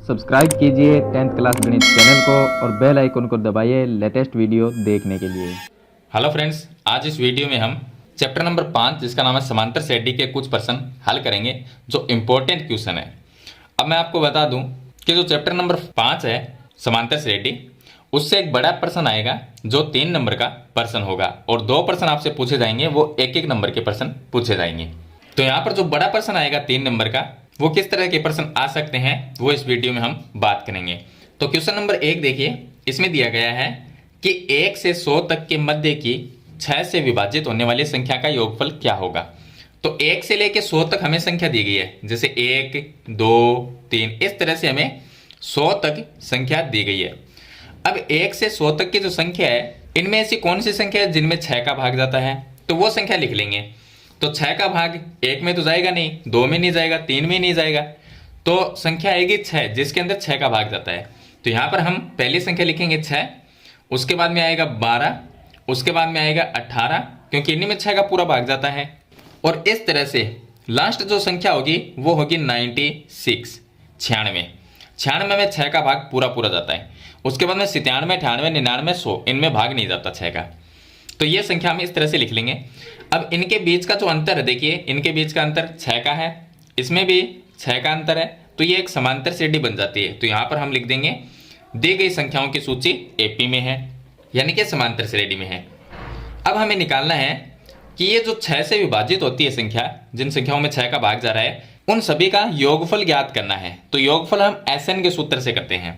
Subscribe कीजिए 10th class गणित channel को और बेल आइकन को दबाइए लेटेस्ट वीडियो देखने के लिए। हेलो फ्रेंड्स, आज इस वीडियो में हम चैप्टर नंबर 5 जिसका नाम है समांतर श्रेणी के कुछ प्रश्न हल करेंगे जो इम्पोर्टेंट क्वेश्चन है। अब मैं आपको बता दूं कि जो चैप्टर नंबर 5 है समांतर श्रेणी, उससे एक बड़ा प्रश्न आएगा जो 3 नंबर का प्रश्न होगा और 2 प्रश्न आपसे पूछे जाएंगे, वो 1-1 नंबर के प्रश्न पूछे जाएंगे। तो यहाँ पर जो बड़ा प्रश्न आएगा 3 नंबर का, वो किस तरह के प्रश्न आ सकते हैं वो इस वीडियो में हम बात करेंगे। तो क्वेश्चन नंबर 1 देखिए, इसमें दिया गया है कि 1 से 100 तक के मध्य की 6 से विभाजित होने वाली संख्या का योगफल क्या होगा। तो 1 से लेकर 100 तक हमें संख्या दी गई है, जैसे 1, 2, 3, इस तरह से हमें 100 तक संख्या दी गई है। अब 1 से 100 तक की जो संख्या है, इनमें ऐसी कौन सी संख्या है जिनमें 6 का भाग जाता है, तो वो संख्या लिख लेंगे। तो 6 का भाग 1 में तो जाएगा नहीं, 2 में नहीं जाएगा, 3 में नहीं जाएगा, तो संख्या आएगी 6 जिसके अंदर 6 का भाग जाता है। तो यहाँ पर हम पहली संख्या लिखेंगे 6, उसके बाद में आएगा 12, उसके बाद में आएगा 18, क्योंकि इन्हीं में 6 का पूरा भाग जाता है। और इस तरह से लास्ट जो संख्या होगी वो होगी 96, 96 में 6 का भाग पूरा पूरा जाता है। उसके बाद में 97, 98, 99, 100, इनमें भाग नहीं जाता 6 का। तो ये संख्या हम इस तरह से लिख लेंगे। अब इनके बीच का जो अंतर है, देखिए इनके बीच का अंतर 6 का है, इसमें भी 6 का अंतर है, तो ये एक समांतर श्रेणी बन जाती है। तो यहाँ पर हम लिख देंगे दी गई संख्याओं की सूची एपी में है, यानी कि समांतर श्रेणी में है। अब हमें निकालना है कि ये जो 6 से विभाजित होती है संख्या, जिन संख्याओं में 6 का भाग जा रहा है, उन सभी का योगफल ज्ञात करना है। तो योगफल हम एसएन के सूत्र से करते हैं।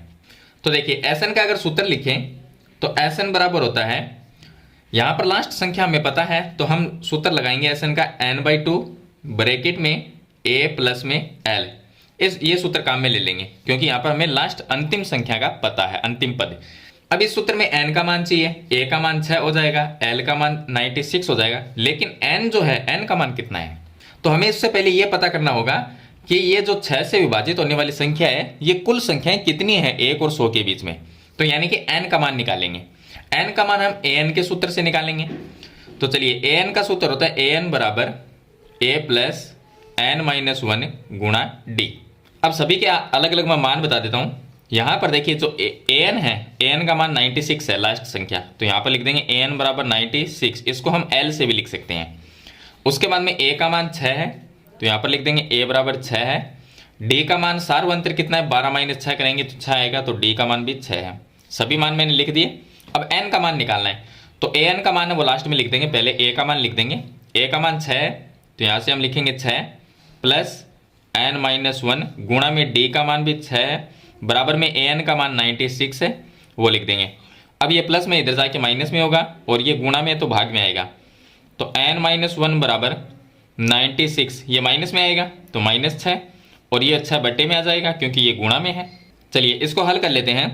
तो देखिए एसएन का अगर सूत्र लिखें तो एसएन बराबर होता है, यहां पर लास्ट संख्या हमें पता है तो हम सूत्र लगाएंगे एसएन का n/2 ब्रैकेट में a प्लस में l। ये सूत्र काम में ले लेंगे क्योंकि यहां पर हमें लास्ट अंतिम संख्या का पता है, अंतिम पद। अब इस सूत्र में n का मान चाहिए, a का मान 6 हो जाएगा, l का मान 96 हो जाएगा, लेकिन n जो है, n का मान कितना है, तो हमें इससे पहले यह पता करना होगा कि ये जो 6 से विभाजित होने वाली संख्या है, ये कुल संख्याएं कितनी है 1 और 100 के बीच में। तो यानी कि n का मान निकालेंगे। n का मान हम an के सूत्र से निकालेंगे। तो चलिए an का सूत्र होता है an बराबर a प्लस n-1 गुणा d। अब सभी के अलग अलग मैं मान बता देता हूं। यहां पर देखिए जो an है, an का मान 96 है लास्ट संख्या, तो यहां पर लिख देंगे an बराबर 96, इसको हम l से भी लिख सकते हैं। उसके बाद में a का मान 6 है, तो यहां पर लिख देंगे a बराबर 6 है। d का मान सार्वंतर कितना है, 12 - 6 करेंगे तो 6 आएगा, तो d का मान भी 6 है। सभी मान मैंने लिख दिए। अब n का मान निकालना है, तो an का मान है वो लास्ट में लिख देंगे, पहले a का मान लिख देंगे। a का मान 6 है, तो यहाँ से हम लिखेंगे 6 प्लस n-1 गुणा में d का मान भी 6 है, बराबर में an का मान 96 है, वो लिख देंगे। अब ये प्लस में इधर जाके माइनस में होगा और ये गुणा में तो भाग में आएगा, तो n-1 बराबर 96, ये माइनस में आएगा तो -6, और ये अच्छा बट्टे में आ जाएगा क्योंकि ये गुणा में है। चलिए इसको हल कर लेते हैं।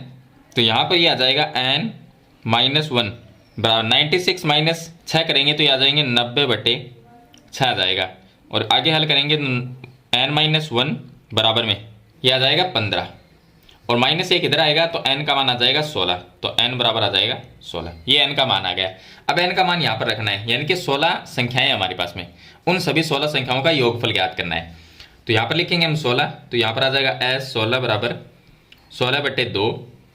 तो यहाँ पर ये आ जाएगा n-1 बराबर 96 माइनस 6 करेंगे तो ये आ जाएंगे 90/6 आ जाएगा, और आगे हल करेंगे n-1 बराबर में ये आ जाएगा 15, और -1 इधर आएगा तो n का मान आ जाएगा 16, तो n बराबर आ जाएगा 16। ये n का मान आ गया। अब n का मान यहाँ पर रखना है, यानी कि 16 संख्याएं हमारे पास में, उन सभी 16 संख्याओं का योगफल ज्ञात करना है। तो यहाँ पर लिखेंगे हम 16, तो यहाँ पर आ जाएगा s16 बराबर 16/2,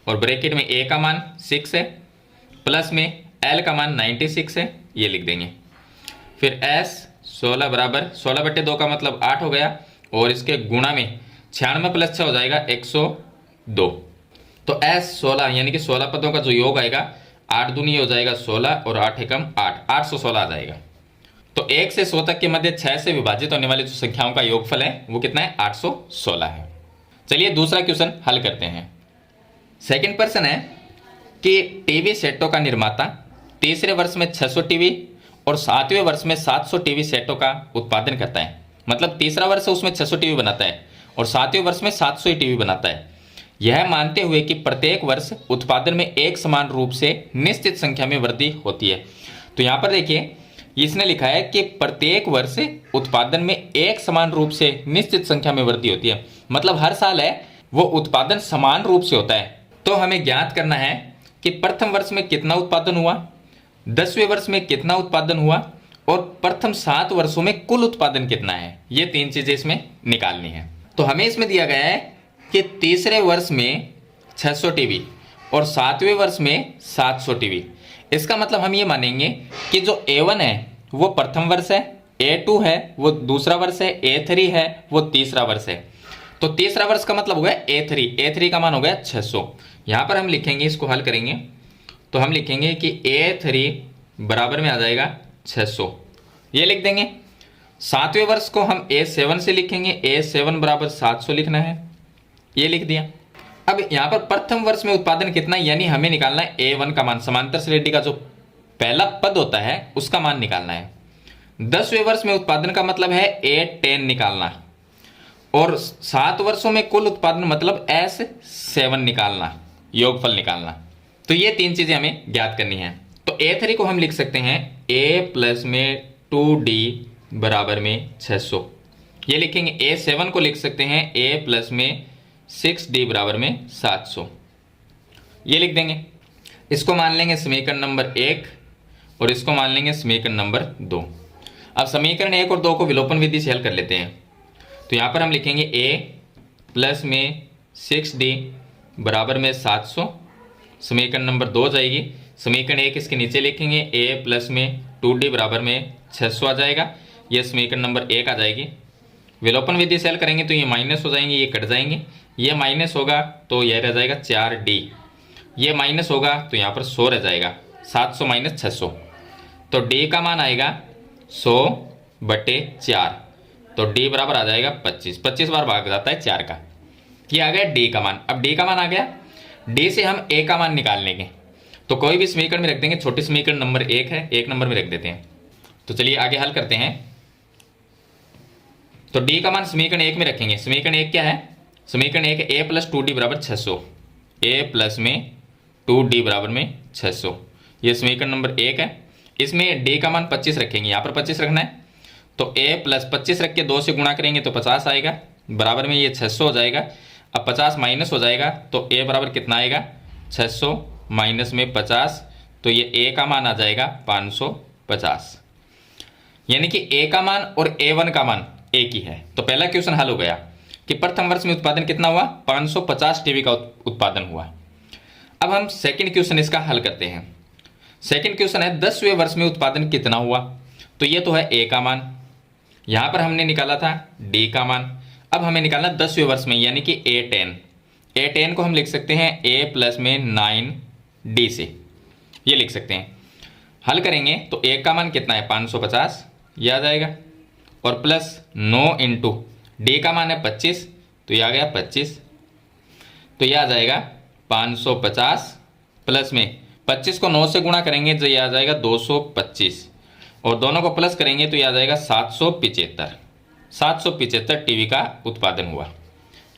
और ब्रैकेट में a का मान 6 है, प्लस में l का मान 96 है, ये लिख देंगे। फिर s16 बराबर 16/2 का मतलब 8 हो गया, और इसके गुणा में 96 + 6 हो जाएगा 102। तो s16 यानी कि 16 पदों का जो योग आएगा, 8 दूनी हो जाएगा 16 और 8 एकम 8, 816 आ जाएगा। तो 1 से 100 तक के मध्य 6 से विभाजित होने वाली जो संख्याओं का योगफल है वो कितना है, 816 है। चलिए दूसरा क्वेश्चन हल करते हैं। सेकंड प्रश्न है कि टीवी सेटों का निर्माता तीसरे वर्ष में 600 टीवी और 7वें वर्ष में 700 टीवी सेटों का उत्पादन करता है। मतलब तीसरा वर्ष उसमें 600 टीवी बनाता है और 7वें वर्ष में 700 टीवी बनाता है, यह मानते हुए कि प्रत्येक वर्ष उत्पादन में एक समान रूप से निश्चित संख्या में वृद्धि होती है। तो यहाँ पर देखिए इसने लिखा है कि प्रत्येक वर्ष उत्पादन में एक समान रूप से निश्चित संख्या में वृद्धि होती है, मतलब हर साल है वो उत्पादन समान रूप से होता है। तो हमें ज्ञात करना है कि प्रथम वर्ष में कितना उत्पादन हुआ, 10वें वर्ष में कितना उत्पादन हुआ, और प्रथम 7 वर्षों में कुल उत्पादन कितना है। ये 3 चीजें इसमें निकालनी है। तो हमें इसमें दिया गया है कि तीसरे वर्ष में 600 टीवी और 7वें वर्ष में 700 टीवी। इसका मतलब हम ये मानेंगे कि जो A1 है वो प्रथम वर्ष है, A2 है वो दूसरा वर्ष है, A3 है वो तीसरा वर्ष है। तो तीसरा वर्ष का मतलब हो गया A3 का मान हो गया 600। यहां पर हम लिखेंगे, इसको हल करेंगे तो हम लिखेंगे कि A3 बराबर में आ जाएगा 600, ये लिख देंगे। 7वें वर्ष को हम A7 से लिखेंगे, A7 बराबर 700 लिखना है, ये लिख दिया। अब यहां पर प्रथम वर्ष में उत्पादन कितना, यानी हमें निकालना है A1 का मान, समांतर श्रेणी का जो पहला पद होता है उसका मान निकालना है। 10वें वर्ष में उत्पादन का मतलब है A10 निकालना, और 7 वर्षों में कुल उत्पादन मतलब S7 निकालना, योगफल निकालना। तो ये तीन चीजें हमें ज्ञात करनी है। तो A3 को हम लिख सकते हैं A प्लस में 2D बराबर में 600, ये लिखेंगे। A7 को लिख सकते हैं A प्लस में 6D बराबर में 700, ये लिख देंगे। इसको मान लेंगे समीकरण नंबर 1 और इसको मान लेंगे समीकरण नंबर 2। अब समीकरण 1 और 2 को विलोपन विधि से हल कर लेते हैं। तो यहां पर हम लिखेंगे A प्लस में 6D बराबर में 700, समीकरण नंबर 2 जाएगी। समीकरण 1 इसके नीचे लिखेंगे A प्लस में 2D बराबर में 600 आ जाएगा, यह समीकरण नंबर 1 आ जाएगी। विलोपन विधि से हल करेंगे तो ये माइनस हो जाएंगे, ये कट जाएंगे, ये माइनस होगा तो यह रह जाएगा 4D, ये माइनस होगा तो यहाँ पर 100 रह जाएगा, 700 माइनस 600। तो D का मान आएगा 100/4, तो D बराबर आ जाएगा 25। 25 बार भाग जाता है 4 का, ये आ गया D का मान। अब D का मान आ गया, D से हम A का मान निकाल लेंगे। तो कोई भी समीकरण में रख देंगे, छोटी समीकरण नंबर 1 है, 1 नंबर में रख देते हैं। तो चलिए आगे हल करते हैं। तो D का मान समीकरण 1 में रखेंगे। समीकरण 1 क्या है, समीकरण 1 A प्लस 2D बराबर 600, A प्लस में 2D बराबर में 600, ये समीकरण नंबर 1 है। इसमें D का मान 25 रखेंगे, यहाँ पर 25 रखना है। तो A प्लस 25 रख के 2 से गुणा करेंगे तो 50 आएगा, बराबर में ये 600 हो जाएगा। अब 50 माइनस हो जाएगा तो A बराबर कितना आएगा, 600 माइनस में 50, तो ये A का मान आ जाएगा 550। यानी कि A का मान और A1 का मान एक ही है। तो पहला क्वेश्चन हल हो गया कि प्रथम वर्ष में उत्पादन कितना हुआ, 550 टीवी का उत्पादन हुआ। अब हम सेकंड क्वेश्चन इसका हल करते हैं। सेकंड क्वेश्चन है 10वें वर्ष में उत्पादन कितना हुआ। तो ये तो है A का मान, यहां पर हमने निकाला था D का मान। अब हमें निकालना 10वें वर्ष में, यानी कि A10 को हम लिख सकते हैं A प्लस में 9D से, ये लिख सकते हैं। हल करेंगे तो A का मान कितना है 550, यह आ जाएगा, और प्लस 9 इंटू D का मान है 25, तो यह आ गया 25, तो यह आ जाएगा 550 प्लस में 25 को 9 से गुणा करेंगे तो यह आ जाएगा 225, और दोनों को प्लस करेंगे तो यह आ जाएगा 775 टीवी का उत्पादन हुआ।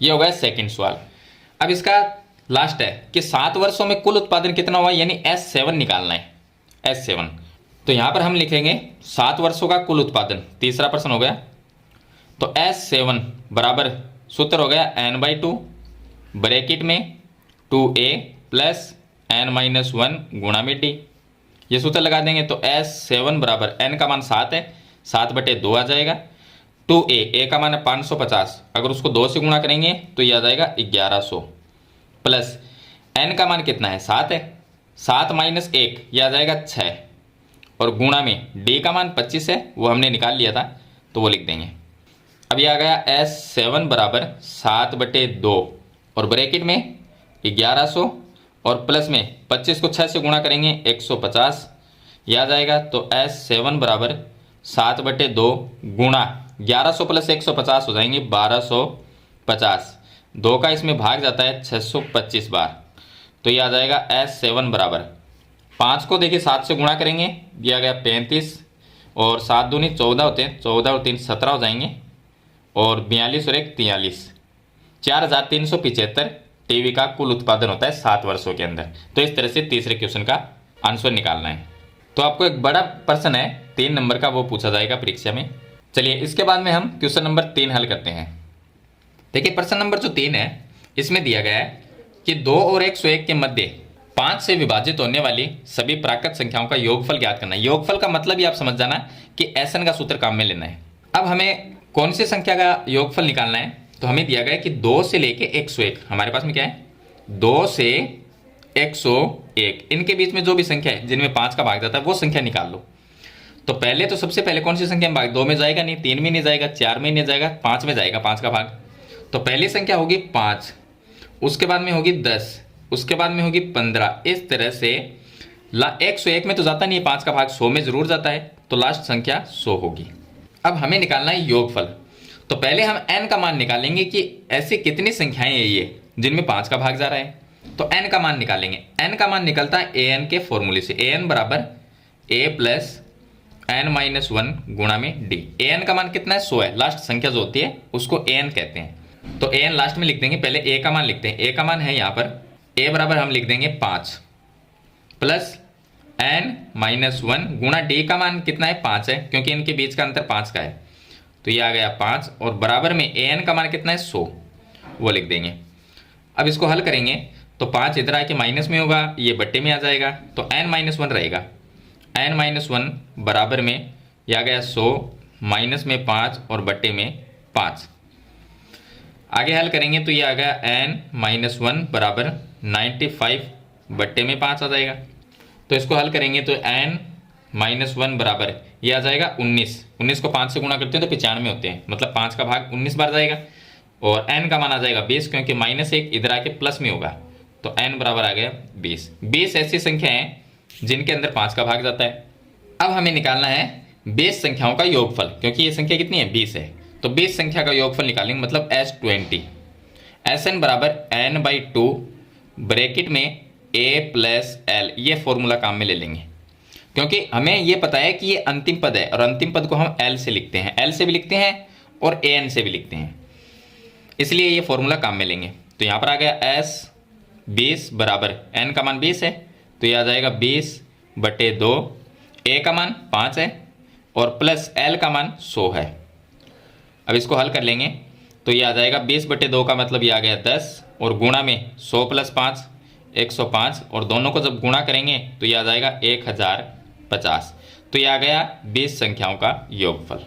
यह हो गया सेकंड सवाल। अब इसका लास्ट है कि 7 वर्षों में कुल उत्पादन कितना हुआ, यानी S7 निकालना है, S7। तो यहां पर हम लिखेंगे 7 वर्षों का कुल उत्पादन, तीसरा प्रश्न हो गया। तो S7 बराबर सूत्र हो गया n/2 ब्रैकेट में 2A प्लस n-1 गुणा में D, ये सूत्र लगा देंगे। तो S7 बराबर n का मान 7 है, 7/2 आ जाएगा। 2A का मान है 550, अगर उसको 2 से गुणा करेंगे तो यह आ जाएगा 1100, प्लस n का मान कितना है 7 है, 7 माइनस 1 यह आ जाएगा 6, और गुणा में D का मान 25 है, वो हमने निकाल लिया था तो वो लिख देंगे। अब यह आ गया S7 बराबर 7/2 और ब्रैकेट में 1100, और प्लस में 25 को 6 से गुणा करेंगे 150, यह आ जाएगा। तो S7 बराबर 7/2 गुणा 1100 प्लस 150 हो जाएंगे 1250, 2 का इसमें भाग जाता है 625 बार, तो यह आ जाएगा S7 बराबर 5 को देखिए 7 से गुणा करेंगे, यह आ गया 35, और 7 दूनी 14 होते हैं, 14 और 3 17 हो जाएंगे, और 42 और 1 43, 4375 टीवी का कुल उत्पादन होता है 7 वर्षों के अंदर। तो इस तरह से तीसरे क्वेश्चन का आंसर निकालना है। तो आपको एक बड़ा प्रश्न है 3 नंबर का, वो पूछा जाएगा परीक्षा में। चलिए इसके बाद में हम क्वेश्चन नंबर 3 हल करते हैं। देखिए प्रश्न नंबर जो 3 है, इसमें दिया गया है कि 2 और 101 के मध्य 5 से विभाजित होने वाली सभी प्राकृत संख्याओं का योगफल ज्ञात करना है। योगफल का मतलब ही आप समझ जाना कि SN का सूत्र काम में लेना है। अब हमें कौन सी संख्या का योगफल निकालना है, तो हमें दिया गया है कि 2 से लेके 101, हमारे पास में क्या है 2 से 101, इनके बीच में जो भी संख्या है जिनमें 5 का भाग जाता है वो संख्या निकाल लो। तो पहले तो सबसे पहले कौन सी संख्या में भाग, 2 में जाएगा नहीं, 3 में नहीं जाएगा, 4 में नहीं जाएगा, 5 में जाएगा 5 का भाग। तो पहली संख्या होगी 5, उसके बाद में होगी 10, उसके बाद में होगी 15, इस तरह से 101 में तो जाता नहीं है 5 का भाग, 100 में जरूर जाता है, तो लास्ट संख्या 100 होगी। अब हमें निकालना है योगफल। तो पहले हम n का मान निकालेंगे कि ऐसी कितनी संख्याएं हैं ये जिनमें 5 का भाग जा रहा है। तो n का मान निकालेंगे। n का मान निकलता है an के फॉर्मूले से, an बराबर a प्लस n-1 गुणा में d। an का मान कितना है 100 है, लास्ट संख्या जो होती है उसको an कहते हैं। तो an लास्ट में लिख देंगे, पहले a का मान लिखते हैं। a का मान है यहाँ पर a बराबर हम लिख देंगे 5 प्लस n-1 गुणा d का मान कितना है 5 है, क्योंकि इनके बीच का अंतर 5 का है, तो ये आ गया 5 और बराबर में an का मान कितना है 100, वो लिख देंगे। अब इसको हल करेंगे तो 5 इधर आके माइनस में होगा, ये बट्टे में आ जाएगा, तो n-1 रहेगा। n-1 बराबर में ये आ गया 100, माइनस में 5 और बट्टे में 5। आगे हल करेंगे तो ये आ गया n-1 बराबर 95 बट्टे में 5 आ जाएगा। तो इसको हल करेंगे तो n-1 बराबर ये आ जाएगा 19 को 5 से गुणा करते हैं तो 95 होते हैं, मतलब 5 का भाग 19 बार जाएगा और n का मान आ जाएगा 20, क्योंकि -1 इधर आके प्लस में होगा, तो n बराबर आ गया 20। 20 ऐसी संख्या है जिनके अंदर 5 का भाग जाता है। अब हमें निकालना है 20 संख्याओं का योगफल, क्योंकि ये संख्या कितनी है 20 है, तो 20 संख्या का योगफल निकालेंगे, मतलब S20। Sn बराबर n/2 ब्रैकेट में a प्लस l, ये फॉर्मूला काम में ले लेंगे, क्योंकि हमें ये पता है कि ये अंतिम पद है और अंतिम पद को हम l से लिखते हैं, l से भी लिखते हैं और an से भी लिखते हैं, इसलिए ये फॉर्मूला काम में लेंगे। तो यहाँ पर आ गया S 20 बराबर n का मान 20 है, तो ये आ जाएगा 20/2, a का मान 5 है और प्लस l का मान 100 है। अब इसको हल कर लेंगे तो ये आ जाएगा 20/2 का मतलब ये आ गया 10 और गुणा में 100 + 5 105, और दोनों को जब गुणा करेंगे तो ये आ जाएगा 1050। तो ये आ गया 20 संख्याओं का योगफल।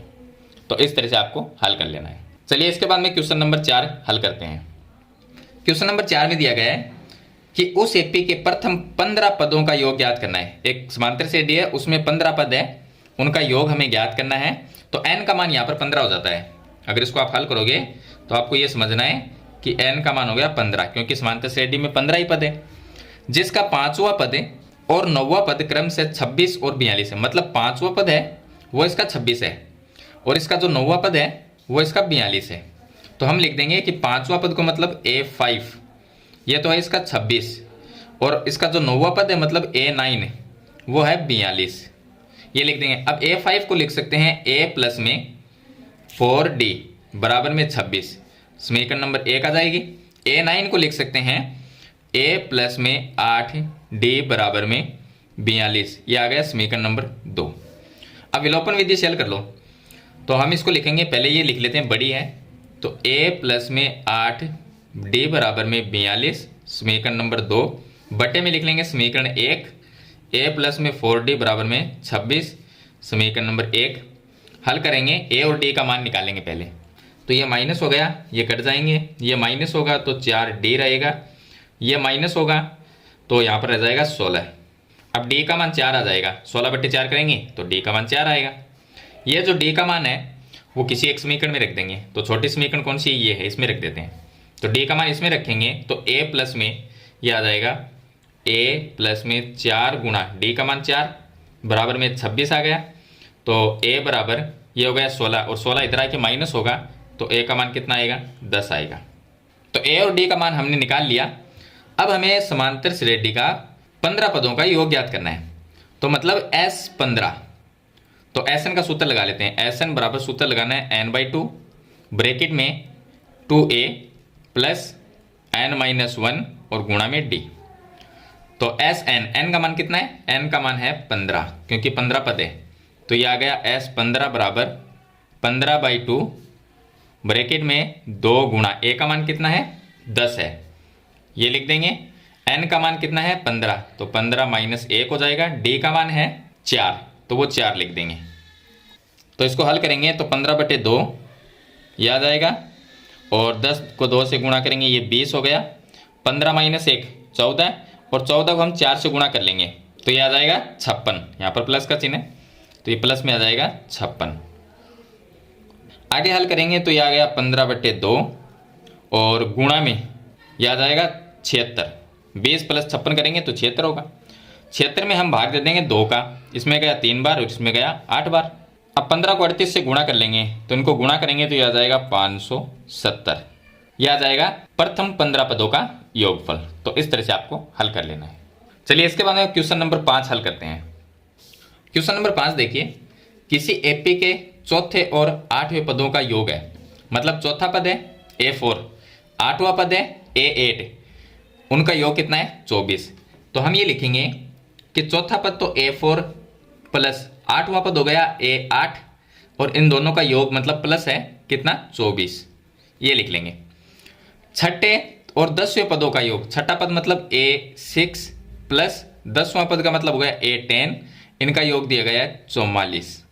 तो इस तरह से आपको हल कर लेना है। चलिए इसके बाद में क्वेश्चन नंबर 4 हल करते हैं। क्वेश्चन नंबर 4 में दिया गया है कि उस एपी के प्रथम 15 पदों का योग ज्ञात करना है। एक समांतर श्रेणी है, उसमें 15 पद है, उनका योग हमें ज्ञात करना है। तो n का मान यहाँ पर 15 हो जाता है। अगर इसको आप हल करोगे तो आपको ये समझना है कि n का मान हो गया 15, क्योंकि समांतर श्रेणी में 15 ही पद है, जिसका 5वां पद है और 9वां पद क्रम से 26 और 42 है। मतलब 5वां पद है वो इसका 26 है और इसका जो 9वां पद है वो इसका 42 है। तो हम लिख देंगे कि 5वां पद को मतलब A5, ये तो है इसका 26, और इसका जो 9वां पद है मतलब A9 वो है 42, ये लिख देंगे। अब A5 को लिख सकते हैं A प्लस में 4D बराबर में 26, समीकरण नंबर 1 आ जाएगी। A9 को लिख सकते हैं A प्लस में 8D बराबर में 42, ये आ गया समीकरण नंबर 2। अब विलोपन विधि से हल कर लो तो हम इसको लिखेंगे, पहले ये लिख लेते हैं बड़ी है, तो A प्लस में 8D बराबर में 42 समीकरण नंबर 2 बटे में लिख लेंगे समीकरण 1, A प्लस में 4D बराबर में 26 समीकरण नंबर 1। हल करेंगे, A और D का मान निकालेंगे पहले। तो ये माइनस हो गया, ये कट जाएंगे, ये माइनस होगा तो 4D रहेगा, ये माइनस होगा तो यहाँ पर रह जाएगा 16। अब D का मान 4 आ जाएगा, 16/4 करेंगे तो D का मान 4 आएगा। ये जो D का मान है वो किसी एक समीकरण में रख देंगे, तो छोटी समीकरण कौन सी ये है, इसमें रख देते हैं। तो D का मान इसमें रखेंगे तो A प्लस में ये आ जाएगा A प्लस में 4 गुणा D का मान 4 बराबर में 26 आ गया। तो A बराबर ये हो गया 16 और 16 इधर आके माइनस होगा तो A का मान कितना आएगा 10 आएगा। तो A और D का मान हमने निकाल लिया। अब हमें समांतर श्रेणी का 15 पदों का योग ज्ञात करना है, तो मतलब S15। तो Sn का सूत्र लगा लेते हैं। Sn बराबर सूत्र लगाना है n/2 ब्रैकेट में 2a प्लस n-1 और गुणा में d। तो Sn, n का मान कितना है, n का मान है 15, क्योंकि 15 पद है, तो ये आ गया S15 बराबर 15/2 ब्रैकेट में 2 गुणा a का मान कितना है 10 है, ये लिख देंगे। n का मान कितना है 15, तो 15 माइनस 1 हो जाएगा। d का मान है 4, तो वो 4 लिख देंगे। तो इसको हल करेंगे तो 15/2 ये आ जाएगा और 10 को 2 से गुणा करेंगे ये 20 हो गया। 15 माइनस 1 14 और 14 को हम 4 से गुणा कर लेंगे तो ये आ जाएगा 56। यहाँ पर प्लस का चिन्ह है तो ये प्लस में आ जाएगा 56। आगे हल करेंगे तो ये आ गया 15/2 और गुणा में यह आ जाएगा 76। 20 प्लस 56 करेंगे तो 76 होगा। 76 में हम भाग दे देंगे 2 का, इसमें गया 3 बार और इसमें गया 8 बार। अब 15 को 38 से गुणा कर लेंगे तो इनको गुणा करेंगे तो यह आ जाएगा 570। यह आ जाएगा प्रथम 15 पदों का योगफल। तो इस तरह से आपको हल कर लेना है। चलिए इसके बाद में क्वेश्चन नंबर 5 हल करते हैं। क्वेश्चन नंबर 5 देखिए, किसी एपी के चौथे और 8वें पदों का योग है। मतलब चौथा पद है A4, 8वां पद है A8, उनका योग कितना है 24। तो हम ये लिखेंगे कि चौथा पद तो A4 प्लस 8वां पद हो गया A8 और इन दोनों का योग मतलब प्लस है कितना 24, ये लिख लेंगे। छठे और 10वें पदों का योग, छठा पद मतलब A6 प्लस 10वां पद का मतलब हो गया A10, इनका योग दिया गया है 44।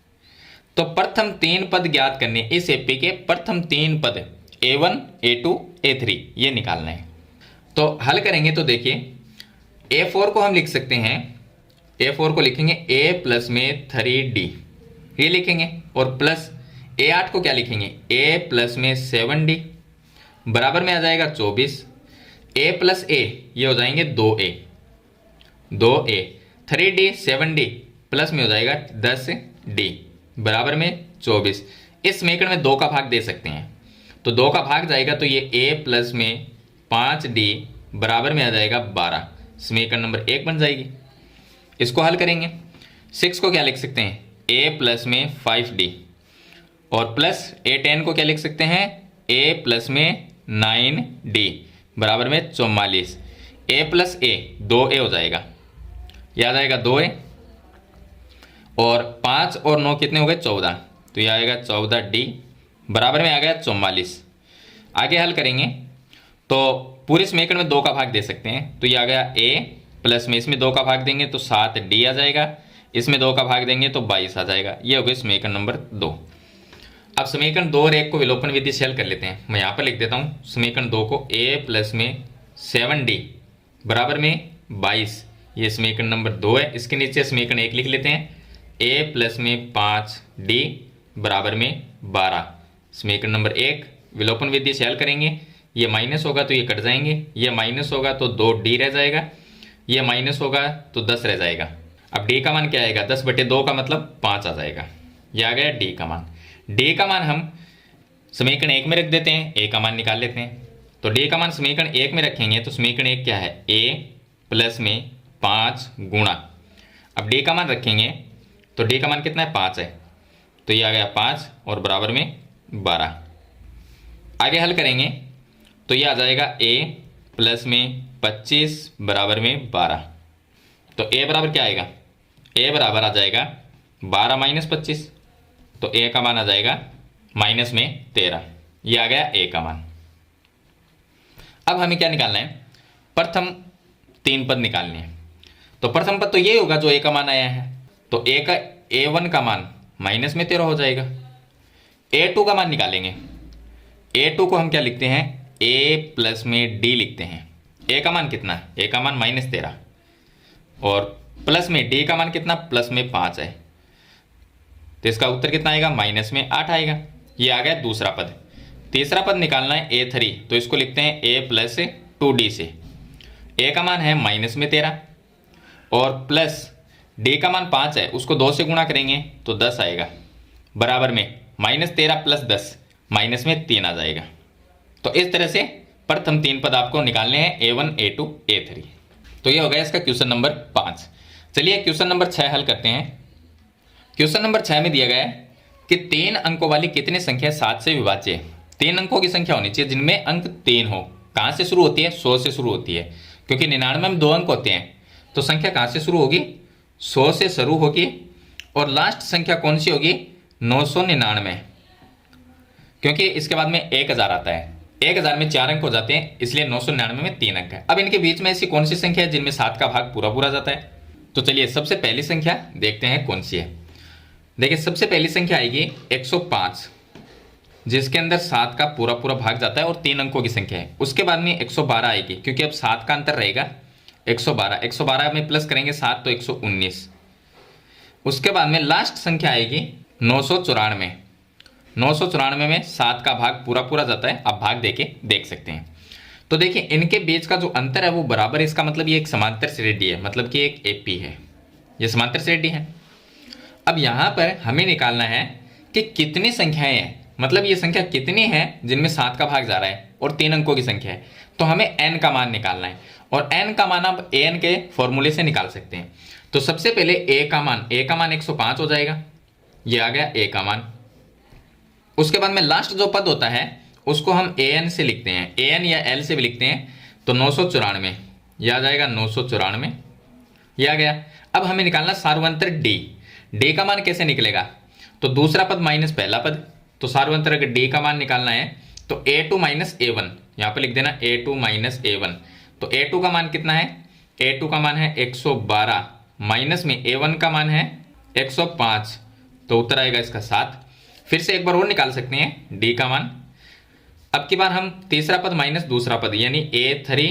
तो प्रथम 3 पद ज्ञात करने, इस एपी के प्रथम 3 पद A1 A2 A3 ये निकालना है। तो हल करेंगे तो देखिए A4 को हम लिख सकते हैं, A4 को लिखेंगे A प्लस में 3D ये लिखेंगे और प्लस A8 को क्या लिखेंगे A प्लस में 7D बराबर में आ जाएगा 24। A प्लस A ये हो जाएंगे 2A 3D 7D प्लस में हो जाएगा 10D बराबर में 24। इस समीकरण में 2 का भाग दे सकते हैं तो 2 का भाग जाएगा तो ये A प्लस में 5D बराबर में आ जाएगा 12, समीकरण नंबर 1 बन जाएगी। इसको हल करेंगे। 6 को क्या लिख सकते हैं A प्लस में 5D और प्लस A10 को क्या लिख सकते हैं A प्लस में 9D बराबर में 44। A प्लस A 2A हो जाएगा, यह आ जाएगा 2A और 5 और 9 कितने हो गए 14, तो यह आएगा 14D बराबर में आ गया 44। आगे हल करेंगे तो पूरे समीकरण में 2 का भाग दे सकते हैं तो यह आ गया A प्लस में इसमें 2 का भाग देंगे तो 7D आ जाएगा, इसमें 2 का भाग देंगे तो 22 आ जाएगा। ये हो गया समीकरण नंबर 2। अब समीकरण 2 और 1 को विलोपन विधि से हल कर लेते हैं। मैं यहाँ पर लिख देता हूँ समीकरण 2 को A प्लस में 7D बराबर में 22, ये समीकरण नंबर 2 है। इसके नीचे समीकरण 1 लिख लेते हैं A प्लस में 5D बराबर में 12, समीकरण नंबर 1 विलोपन विधि से हल करेंगे। ये माइनस होगा तो ये कट जाएंगे, ये माइनस होगा तो 2D रह जाएगा, ये माइनस होगा तो 10 रह जाएगा। अब D का मान क्या आएगा 10/2 का मतलब 5 आ जाएगा, ये आ गया D का मान। D का मान हम समीकरण 1 में रख देते हैं, A का मान निकाल लेते हैं। तो D का मान समीकरण 1 में रखेंगे तो समीकरण 1 क्या है A प्लस में 5 गुणा, अब D का मान रखेंगे तो D का मान कितना है 5 है तो ये आ गया 5 और बराबर में 12। आगे हल करेंगे तो ये आ जाएगा A प्लस में 25 बराबर में 12। तो A बराबर क्या आएगा A बराबर आ जाएगा 12 माइनस 25, तो A का मान आ जाएगा माइनस में 13, ये आ गया A का मान। अब हमें क्या निकालना है प्रथम 3 पद निकालने हैं। तो प्रथम पद तो ये होगा जो A का मान आया है, तो A का A1 का मान माइनस में 13 हो जाएगा। A2 का मान निकालेंगे, A2 को हम क्या लिखते हैं A प्लस में D लिखते हैं। A का मान कितना है A का मान -13 और प्लस में D का मान कितना प्लस में 5 है, तो इसका उत्तर कितना आएगा माइनस में 8 आएगा। ये आ गया दूसरा पद। तीसरा पद निकालना है A3, तो इसको लिखते हैं A प्लस 2D से। A का मान है माइनस में 13 और प्लस D का मान 5 है, उसको 2 से गुणा करेंगे तो 10 आएगा बराबर में -13 प्लस 10 माइनस में 3 आ जाएगा। तो इस तरह से प्रथम 3 पद आपको निकालने हैं A1 A2 A3। तो ये हो गया इसका क्वेश्चन नंबर 5। चलिए क्वेश्चन नंबर 6 हल करते हैं। क्वेश्चन नंबर 6 में दिया गया है कि 3 अंकों वाली कितनी संख्या 7 से विभाज्य है। 3 अंकों की संख्या होनी चाहिए जिनमें अंक 3 हो। कहाँ से शुरू होती है 100 से शुरू होती है, क्योंकि 99 में 2 अंक होते हैं, तो संख्या कहाँ से शुरू होगी 100 से शुरू होगी और लास्ट संख्या कौन सी होगी 999, क्योंकि इसके बाद में 1000 आता है। 1000 में 4 अंक हो जाते हैं, इसलिए 999 में 3 अंक है। अब इनके बीच में ऐसी कौन सी संख्या है जिनमें 7 का भाग पूरा पूरा जाता है। तो चलिए सबसे पहली संख्या देखते हैं कौन सी है। देखिए सबसे पहली संख्या आएगी 105। जिसके अंदर 7 का पूरा पूरा भाग जाता है और 3 अंकों की संख्या है। उसके बाद में 112 आएगी, क्योंकि अब 7 का अंतर रहेगा 112 में प्लस करेंगे 7 तो 119। उसके बाद में लास्ट संख्या आएगी 994। 994 में 7 का भाग पूरा पूरा जाता है, आप भाग देके देख सकते हैं। तो देखिए इनके बीच का जो अंतर है वो बराबर है, इसका मतलब ये एक समांतर श्रेणी है, मतलब कि एक एपी है, ये समांतर श्रेणी है। अब यहाँ पर हमें निकालना है कि कितनी संख्याएं हैं, मतलब ये संख्या कितनी है जिनमें 7 का भाग जा रहा है और 3 अंकों की संख्या है। तो हमें n का मान निकालना है, और n का मान आप an के फॉर्मूले से निकाल सकते हैं। तो सबसे पहले a का मान 105 हो जाएगा, ये आ गया a का मान। उसके बाद में लास्ट जो पद होता है उसको हम an से लिखते हैं, an या l से भी लिखते हैं। तो 994 ये आ जाएगा 994, ये आ गया। अब हमें निकालना सार्वंतर d का मान कैसे निकलेगा, तो दूसरा पद माइनस पहला पद, तो सार्वंतर अगर d का मान निकालना है तो a2 माइनस a1, यहाँ पे लिख देना a2 माइनस a1। तो a2 का मान कितना है, a2 का मान है 112, माइनस में a1 का मान है 105, तो उत्तर आएगा इसका 7। फिर से एक बार और निकाल सकते हैं d का मान। अब की बार हम तीसरा पद माइनस दूसरा पद, यानी a3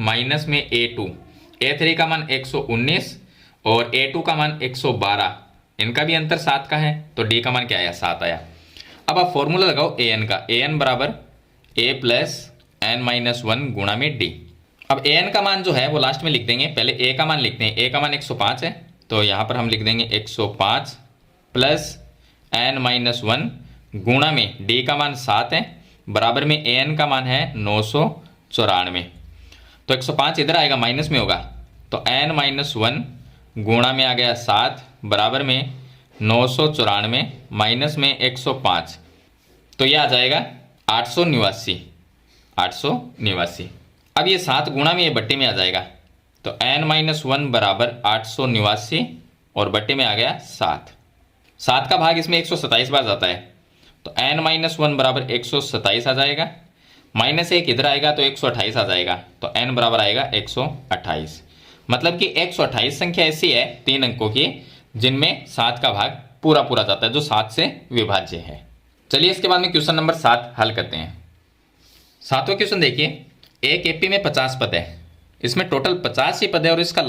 माइनस में a2, a3 का मान 119 और a2 का मान 112, इनका भी अंतर 7 का है, तो d का मान क्या आया, 7 आया। अब आप फॉर्मूला लगाओ an का, an बराबर a प्लस n माइनस 1 गुणा में d। अब an का मान जो है वो लास्ट में लिख देंगे, पहले a का मान लिखते हैं। a का मान 105 है, तो यहाँ पर हम लिख देंगे 105 प्लस n माइनस 1 गुणा में d का मान 7 है, बराबर में an का मान है 994। तो 105 इधर आएगा, माइनस में होगा, तो n माइनस 1 गुणा में आ गया 7, बराबर में 994 माइनस में 105, तो ये आ जाएगा 889। 889। अब ये 7 गुणा में ये बट्टे में आ जाएगा, तो n माइनस 1 बराबर 889 और बट्टे में आ गया 7। 7 का भाग इसमें 127 बार जाता है, तो n माइनस 1 बराबर 127 आ जाएगा, माइनस 1 इधर आएगा तो 128 आ जाएगा, तो n बराबर आएगा 128। मतलब कि 128 संख्या ऐसी है 3 अंकों की जिनमें 7 का भाग पूरा पूरा जाता है, जो 7 से विभाज्य है। चलिए इसके बाद में क्वेश्चन नंबर 7 हल करते हैं। 7वां क्वेश्चन देखिए, एक एपी में 50 पद है, इसमें टोटल 50 ही पद है और इसका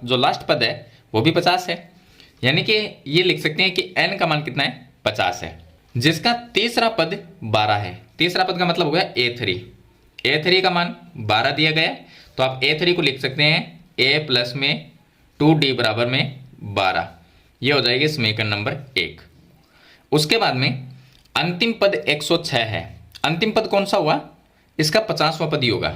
जो लास्ट पद है वो भी 50 है, यानी कि ये लिख सकते हैं कि n का मान कितना है, 50 है, जिसका तीसरा पद 12 है। तीसरा पद का मतलब हो गया a3 का मान 12 दिया गया है, तो आप a3 को लिख सकते हैं a प्लस में 2d बराबर में 12, ये हो जाएगी समीकरण नंबर 1। उसके बाद में अंतिम पद 106 है। अंतिम पद कौन सा हुआ, इसका 50वां पद ही होगा,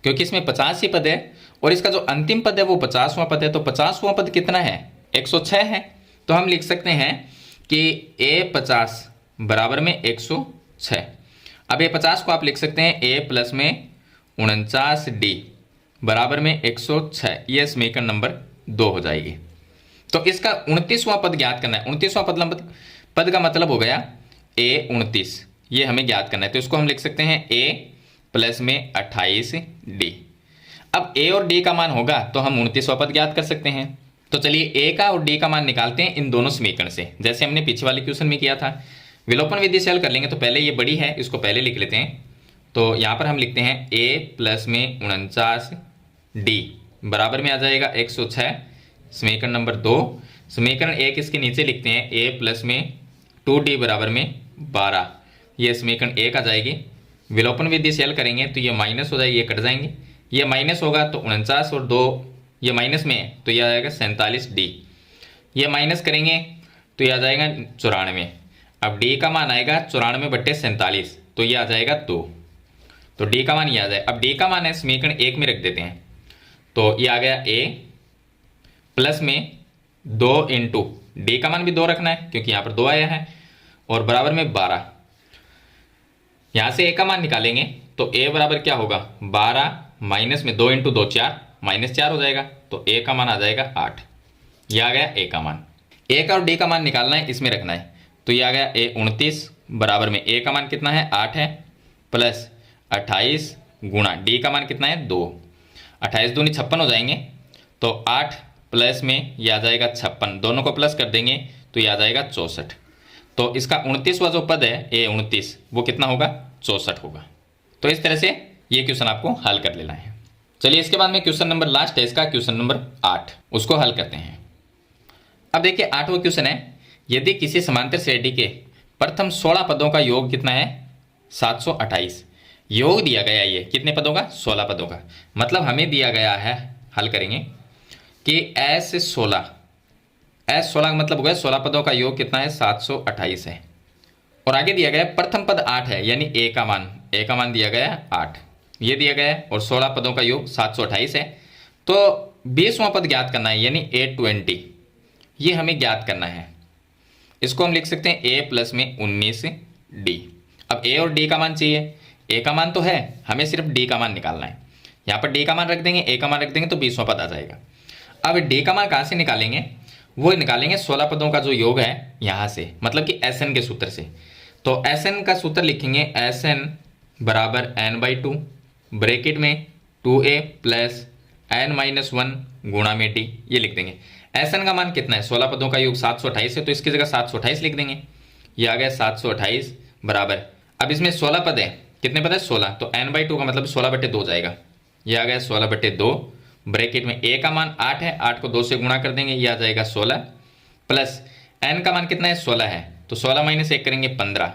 क्योंकि इसमें 50 ही पद है और इसका जो अंतिम पद है वो 50वां पद है, तो 50वां पद कितना है, 106 है। तो हम लिख सकते हैं कि a50 बराबर में 106। अब a50 को आप लिख सकते हैं a प्लस में 49d बराबर में 106, यह समीकरण नंबर 2 हो जाएगी। तो इसका 29वां पद ज्ञात करना है। 29वां पद का मतलब हो गया a29, ये हमें ज्ञात करना है, तो इसको हम लिख सकते हैं a प्लस में 28d। अब a और d का मान होगा तो हम 29वां पद ज्ञात कर सकते हैं। तो चलिए a का और d का मान निकालते हैं इन दोनों समीकरण से, जैसे हमने पीछे वाले क्वेश्चन में किया था। विलोपन विधि से हल कर लेंगे, तो पहले ये बड़ी है, इसको पहले लिख लेते हैं। तो यहाँ पर हम लिखते हैं a प्लस में 49d बराबर में आ जाएगा 106, समीकरण नंबर 2। समीकरण 1 इसके नीचे लिखते हैं a प्लस में 2d बराबर में 12, ये समीकरण 1 आ जाएगी। विलोपन विधि से हल करेंगे तो ये माइनस हो जाएगी, ये कट जाएंगे, ये माइनस होगा तो 49 और 2 ये माइनस में है तो ये आ जाएगा 47d, ये माइनस करेंगे तो ये आ जाएगा 94। अब d का मान आएगा 94/47, तो ये आ जाएगा 2, तो d का मान ये आ जाए। अब d का मान है समीकरण 1 में रख देते हैं, तो ये आ गया a प्लस में 2 इंटू d का मान भी 2 रखना है क्योंकि यहाँ पर 2 आया है, और बराबर में 12। यहाँ से a का मान निकालेंगे तो a बराबर क्या होगा, 12 माइनस में 2 इंटू 2 4, माइनस 4 हो जाएगा, तो a का मान आ जाएगा 8, ये आ गया a का मान। a का और d का मान निकालना है, इसमें रखना है, तो ये आ गया a 29 बराबर में a का मान कितना है 8 है, प्लस 28 गुणा d का मान कितना है 2, 28 दूनी 56 हो जाएंगे, तो 8 प्लस में ये आ जाएगा 56, दोनों को प्लस कर देंगे तो ये आ जाएगा 64। तो इसका 29वां जो पद है ए 29 वो कितना होगा 64 होगा। तो इस तरह से ये क्वेश्चन आपको हल कर लेना है। चलिए इसके बाद में क्वेश्चन नंबर लास्ट है इसका, क्वेश्चन नंबर 8, उसको हल करते हैं। अब देखिए 8वां क्वेश्चन है, यदि किसी समांतर श्रेणी के प्रथम 16 पदों का योग कितना है 728, योग दिया गया ये कितने पदों का 16 पदों का, मतलब हमें दिया गया है, हल करेंगे कि S16 का मतलब हो गया 16 पदों का योग कितना है 728 है, और आगे दिया गया प्रथम पद 8 है, यानी ए का मान दिया गया 8, ये दिया गया है, और 16 पदों का योग 728 है। तो 20वां पद ज्ञात करना है, यानी A20, ये हमें ज्ञात करना है। इसको हम लिख सकते हैं a प्लस में 19d। अब a और d का मान चाहिए, a का मान तो है, हमें सिर्फ d का मान निकालना है। यहाँ पर d का मान रख देंगे, a का मान रख देंगे तो 20वां पद आ जाएगा। अब d का मान कहाँ से निकालेंगे, वो निकालेंगे 16 पदों का जो योग है यहाँ से, मतलब कि Sn के सूत्र से। तो Sn का सूत्र लिखेंगे Sn बराबर n/2 ब्रैकेट में 2a प्लस n-1 गुणा में d, ये लिख देंगे। Sn का मान कितना है 16 पदों का योग 728 है, तो इसकी जगह 728 लिख देंगे, ये आ गया 728 बराबर। अब इसमें 16 पद है, कितने पद है 16, तो n/2 का मतलब 16/2 जाएगा, ये आ गया 16/2 ब्रैकेट में a का मान 8 है, 8 को 2 से गुणा कर देंगे, ये आ जाएगा 16 प्लस n का मान कितना है 16 है, तो 16 माइनस 1 करेंगे 15,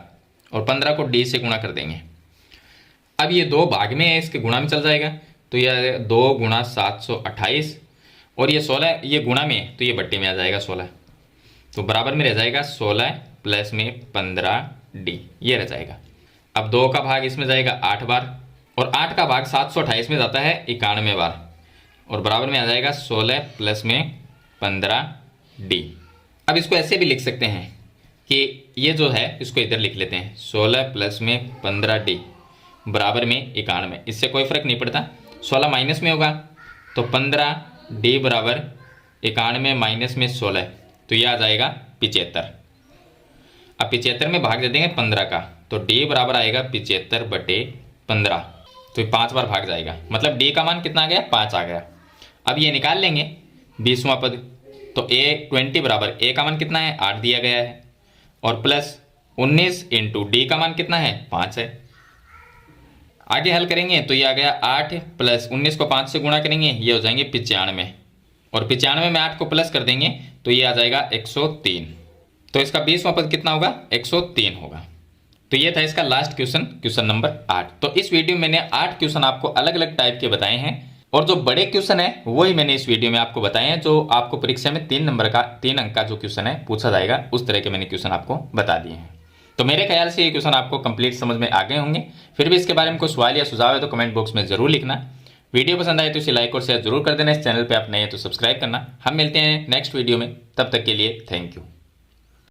और 15 को d से गुणा कर देंगे। अब ये 2 भाग में है, इसके गुणा में चल जाएगा, तो ये 2 गुणा 728, और ये 16 ये गुणा में है तो ये बट्टे में आ जाएगा 16, तो बराबर में रह जाएगा 16 प्लस में 15d, ये रह जाएगा। अब 2 का भाग इसमें जाएगा 8 बार, और 8 का भाग 728 में जाता है 91 बार, और बराबर में आ जाएगा 16 प्लस में 15d। अब इसको ऐसे भी लिख सकते हैं कि ये जो है इसको इधर लिख लेते हैं, 16 प्लस में 15d बराबर में 91, इससे कोई फर्क नहीं पड़ता, 16 माइनस में होगा तो 15d बराबर 91 माइनस में 16, तो ये आ जाएगा 75। अब 75 में भाग दे देंगे 15 का, तो d बराबर आएगा 75/15, तो ये 5 बार भाग जाएगा, मतलब d का मान कितना आ गया 5 आ गया। अब ये निकाल लेंगे 20वां पद, तो A20 बराबर a का मान कितना है 8 दिया गया है, और प्लस 19 इंटू d का मान कितना है 5 है। आगे हल करेंगे तो ये आ गया 8 प्लस 19 को 5 से गुणा करेंगे, ये हो जाएंगे 95, और 95 में 8 को प्लस कर देंगे तो ये आ जाएगा 103, तो इसका 20वां पद कितना होगा 103 होगा। तो ये था इसका लास्ट क्वेश्चन, क्वेश्चन नंबर 8। तो इस वीडियो में मैंने 8 क्वेश्चन आपको अलग अलग टाइप के बताए हैं, और जो बड़े क्वेश्चन है वही मैंने इस वीडियो में आपको बताए हैं, जो आपको परीक्षा में 3 अंक का जो क्वेश्चन है पूछा जाएगा, उस तरह के मैंने क्वेश्चन आपको बता दिए हैं। तो मेरे ख्याल से ये क्वेश्चन आपको कंप्लीट समझ में आ गए होंगे। फिर भी इसके बारे में कोई सवाल या सुझाव है तो कमेंट बॉक्स में जरूर लिखना। वीडियो पसंद आए तो इसे लाइक और शेयर जरूर कर देना। इस चैनल पे आप नए हैं तो सब्सक्राइब करना। हम मिलते हैं नेक्स्ट वीडियो में, तब तक के लिए थैंक यू।